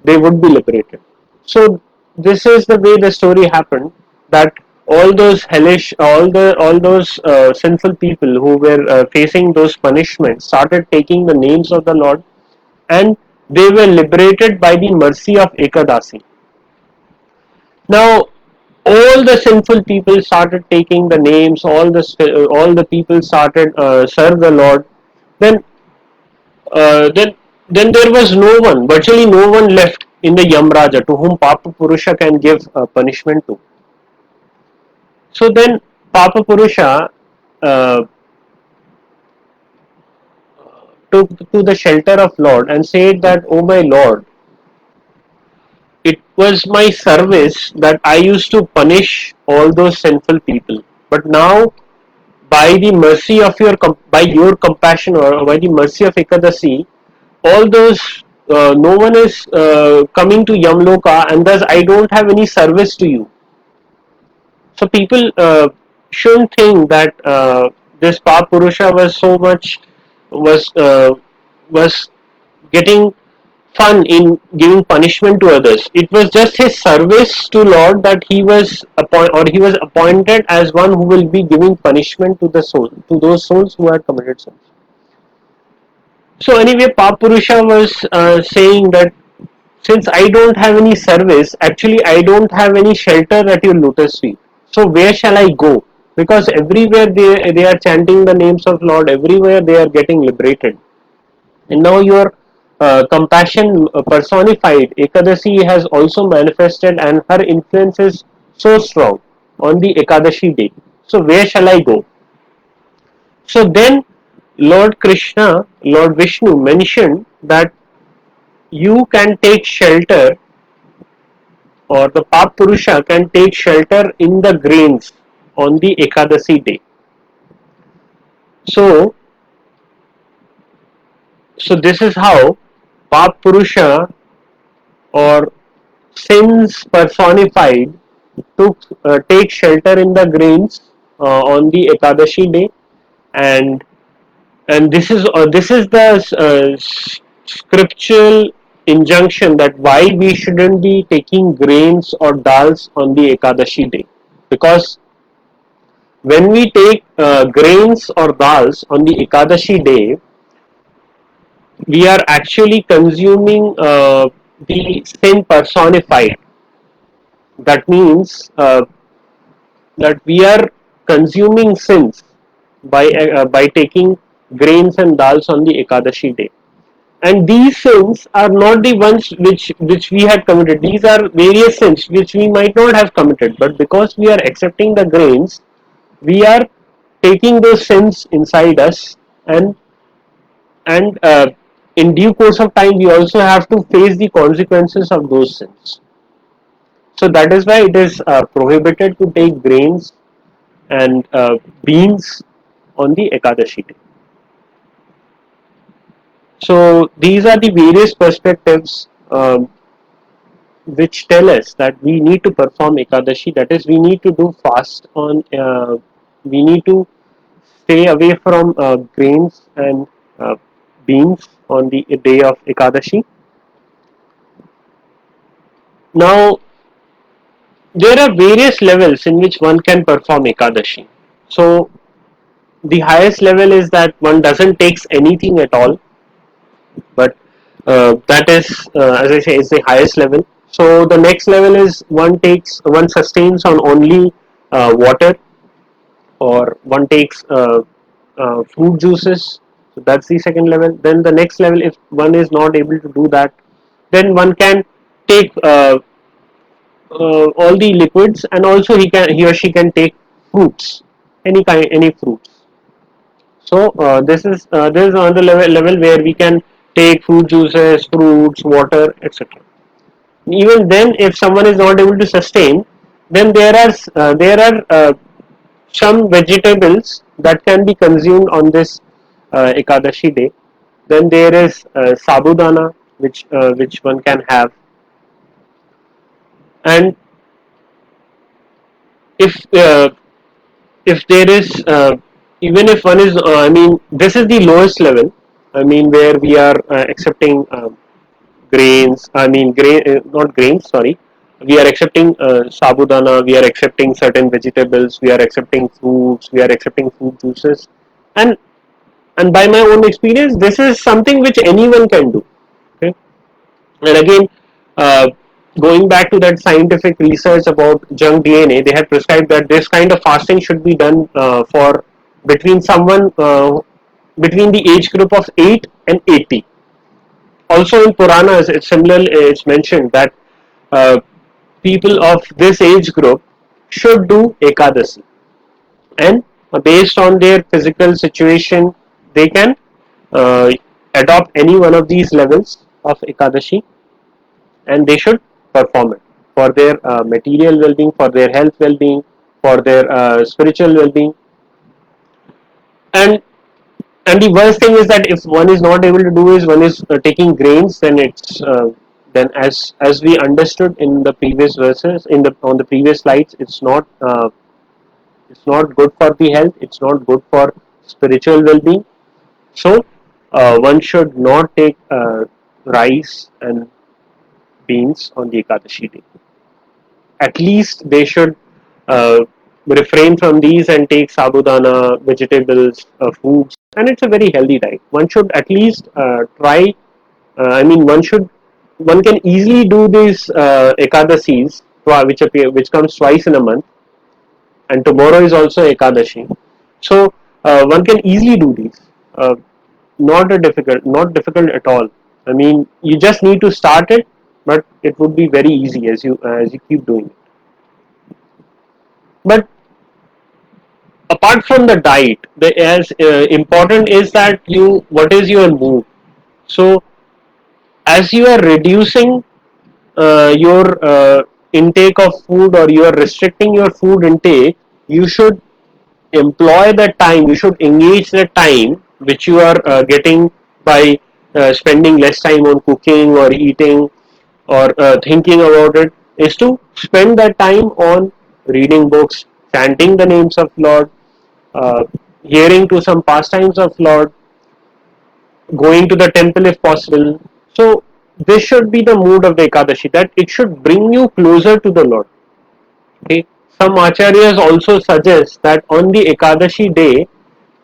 they would be liberated. So this is the way the story happened, that all those hellish, all those sinful people who were facing those punishments started taking the names of the Lord, and they were liberated by the mercy of Ekadasi. Now, all the sinful people started taking the names. All the people started serve the Lord. Then, uh, then, then there was no one, virtually no one left in the Yamraja to whom Papa Purusha can give punishment to. So then, Papa Purusha uh, took to the shelter of Lord and said that, "Oh my Lord, it was my service that I used to punish all those sinful people. But now, by the mercy of by your compassion, or by the mercy of Ekadasi, all those no one is coming to Yamloka, and thus I don't have any service to you." So people shouldn't think that this Pap Purusha was uh, was getting fun in giving punishment to others. It was just his service to Lord, that he was appointed as one who will be giving punishment to those souls who had committed sins. So anyway, Papurusha was saying that, since I don't have any service, actually I don't have any shelter at your lotus feet. So where shall I go? Because everywhere they are chanting the names of Lord, everywhere they are getting liberated. And now your compassion personified, Ekadasi, has also manifested, and her influence is so strong on the Ekadashi day. So where shall I go? So then Lord Krishna, Lord Vishnu mentioned that you can take shelter, or the Pap Purusha can take shelter in the grains on the Ekadasi day. So, so this is how Pap Purusha, or sins personified, took take shelter in the grains on the Ekadashi day, and this is the scriptural injunction, that why we shouldn't be taking grains or dals on the Ekadashi day, because when we take grains or dals on the Ekadashi day, we are actually consuming the sin personified. That means that we are consuming sins by taking grains and dals on the Ekadashi day. And these sins are not the ones which we had committed. These are various sins which we might not have committed, but because we are accepting the grains, we are taking those sins inside us, and in due course of time we also have to face the consequences of those sins. So that is why it is prohibited to take grains and beans on the Ekadashi day. So these are the various perspectives which tell us that we need to perform Ekadashi. That is, we need to do fast on. We need to stay away from grains and uh, beans on the day of Ekadashi. Now, there are various levels in which one can perform Ekadashi. So, the highest level is that one doesn't takes anything at all, but that is, as I say, is the highest level. So, the next level is one sustains on only water, or one takes fruit juices. So that's the second level. Then the next level, if one is not able to do that, then one can take all the liquids, and also he or she can take fruits, any fruits. So this is another level where we can take fruit juices, fruits, water, etc. Even then, if someone is not able to sustain, then there are some vegetables that can be consumed on this Ekadashi day. Then there is sabudana, which one can have, and if if there is even if one is I mean, this is the lowest level. I mean, where we are accepting grains. I mean, not grains. Sorry, we are accepting sabudana. We are accepting certain vegetables. We are accepting fruits. We are accepting fruit juices, and and by my own experience, this is something which anyone can do. Okay, and again, uh, going back to that scientific research about junk DNA, they had prescribed that this kind of fasting should be done for between someone between the age group of 8 and 80. Also in Puranas, it's mentioned that uh, people of this age group should do Ekadasi, and based on their physical situation, they can uh, adopt any one of these levels of Ekadashi, and they should perform it for their material well-being, for their health well-being, for their spiritual well-being. And and the worst thing is that if one is not able to do is one is taking grains, then it's then as we understood in the previous verses, in the on the previous slides, it's not good for the health, it's not good for spiritual well-being. So one should not take rice and beans on the Ekadashi day. At least they should uh, refrain from these and take sabudana, vegetables, foods, and it's a very healthy diet. One should at least try. I mean, one can easily do these ekadasis, which comes twice in a month, and tomorrow is also ekadashi. So one can easily do these. Not difficult at all. I mean, you just need to start it, but it would be very easy as you keep doing it. But apart from the diet, the as important is that you what is your mood. So as you are reducing your intake of food, or you are restricting your food intake, you should employ the time, you should engage the time which you are getting by spending less time on cooking or eating or thinking about it, is to spend that time on reading books, chanting the names of Lord, uh, hearing to some pastimes of Lord, going to the temple if possible. So this should be the mood of the Ekadashi, that it should bring you closer to the Lord. Okay. Some acharyas also suggest that on the Ekadashi day,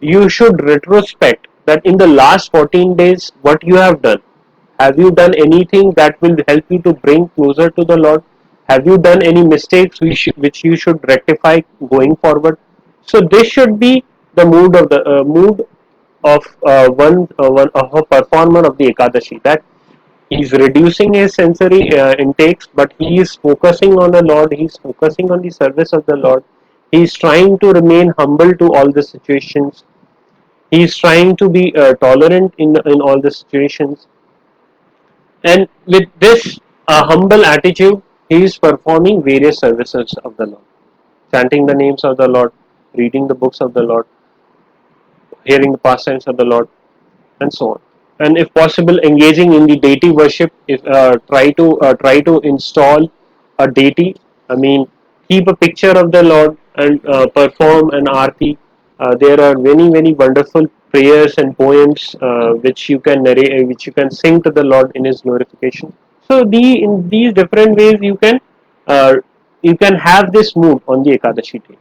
you should retrospect that in the last 14 days what you have done. Have you done anything that will help you to bring closer to the Lord? Have you done any mistakes which you should rectify going forward? So this should be the mood of one of a performer of the Ekadashi, that he's reducing his sensory intakes, but he is focusing on the Lord. He's focusing on the service of the Lord. He's trying to remain humble to all the situations. He's trying to be tolerant in all the situations. And with this humble attitude, he is performing various services of the Lord, chanting the names of the Lord, reading the books of the Lord, hearing the pastimes of the Lord, and so on. And if possible, engaging in the deity worship. If try to install a deity. I mean, keep a picture of the Lord and perform an arti. There are many wonderful prayers and poems which you can narrate, which you can sing to the Lord in His glorification. So in these different ways uh, you can have this mood on the Ekadashi day.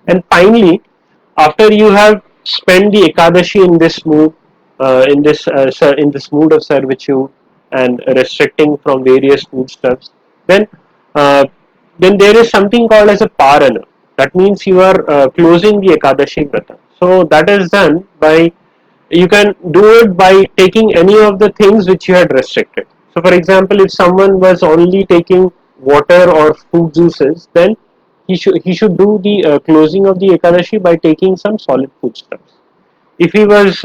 And finally, after you have spent the Ekadashi in this mood, in this mood of servitude and restricting from various foodstuffs, then uh, then there is something called as a parana. That means you are closing the Ekadashi Vrata. So that is done by You can do it by taking any of the things which you had restricted. So, for example, if someone was only taking water or fruit juices, then he should do the closing of the Ekadashi by taking some solid foodstuffs. If he was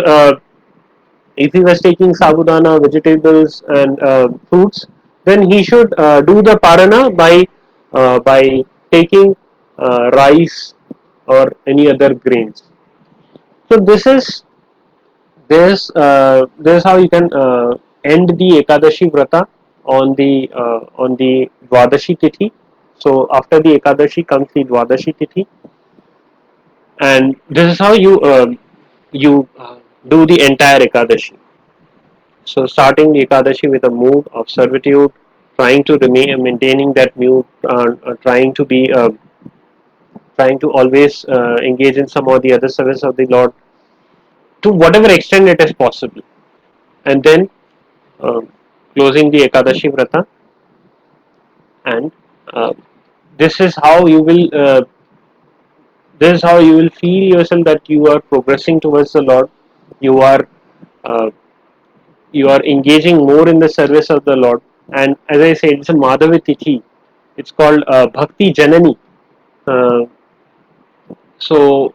if he was taking sabudana, vegetables, and fruits, then he should do the parana by taking rice or any other grains. So this is how you can end the Ekadashi Vrata on the Dwadashi Tithi. So after the Ekadashi comes the Dwadashi Tithi, and this is how you do the entire Ekadashi. So starting the Ekadashi with a mood of servitude, trying to remain maintaining that mood, trying to always engage in some or the other service of the Lord to whatever extent it is possible, and then um, closing the Ekadashi Vrata, and uh, this is how you will this is how you will feel yourself that you are progressing towards the Lord. You are uh, you are engaging more in the service of the Lord. And as I said, it's a Madhavi Tithi. It's called Bhakti Janani. Uh, so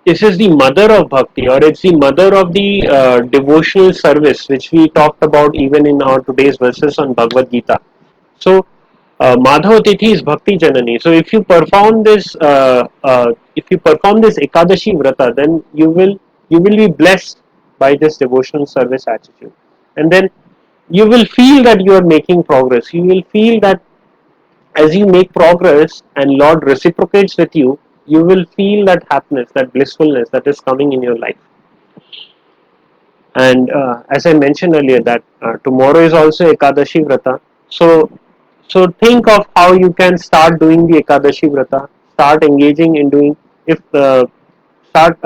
this is the mother of bhakti, or it's the mother of the devotional service, which we talked about even in our today's verses on Bhagavad Gita. So Madhav Tithi is Bhakti Janani. So if you perform this Ekadashi Vrata, then you will be blessed by this devotional service attitude, and then you will feel that you are making progress. You will feel that as you make progress and Lord reciprocates with you, you will feel that happiness, that blissfulness that is coming in your life. And as I mentioned earlier, that tomorrow is also Ekadashi Vrata. So think of how you can start doing the Ekadashi Vrata. Start engaging in doing. If start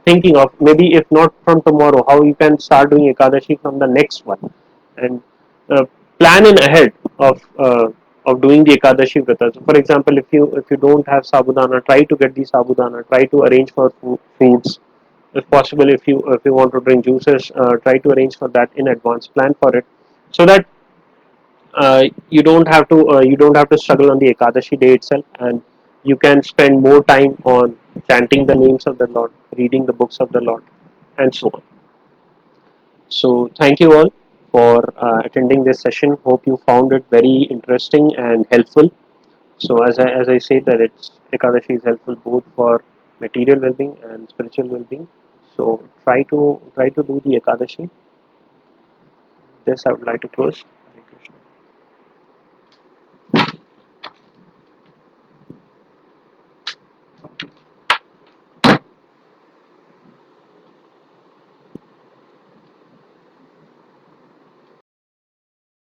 thinking of, maybe if not from tomorrow, how you can start doing Ekadashi from the next one, and uh, plan in ahead of doing the Ekadashi Vrata. So for example, if you don't have sabudana, try to get the sabudana. Try to arrange for fruits. If possible, if you want to drink juices, try to arrange for that in advance. Plan for it, so that you don't have to struggle on the Ekadashi day itself, and you can spend more time on chanting the names of the Lord, reading the books of the Lord, and so on. So thank you all for attending this session. Hope you found it very interesting and helpful. So as I say that it's Ekadashi is helpful both for material well-being and spiritual well-being. So try to do the Ekadashi. This I would like to close.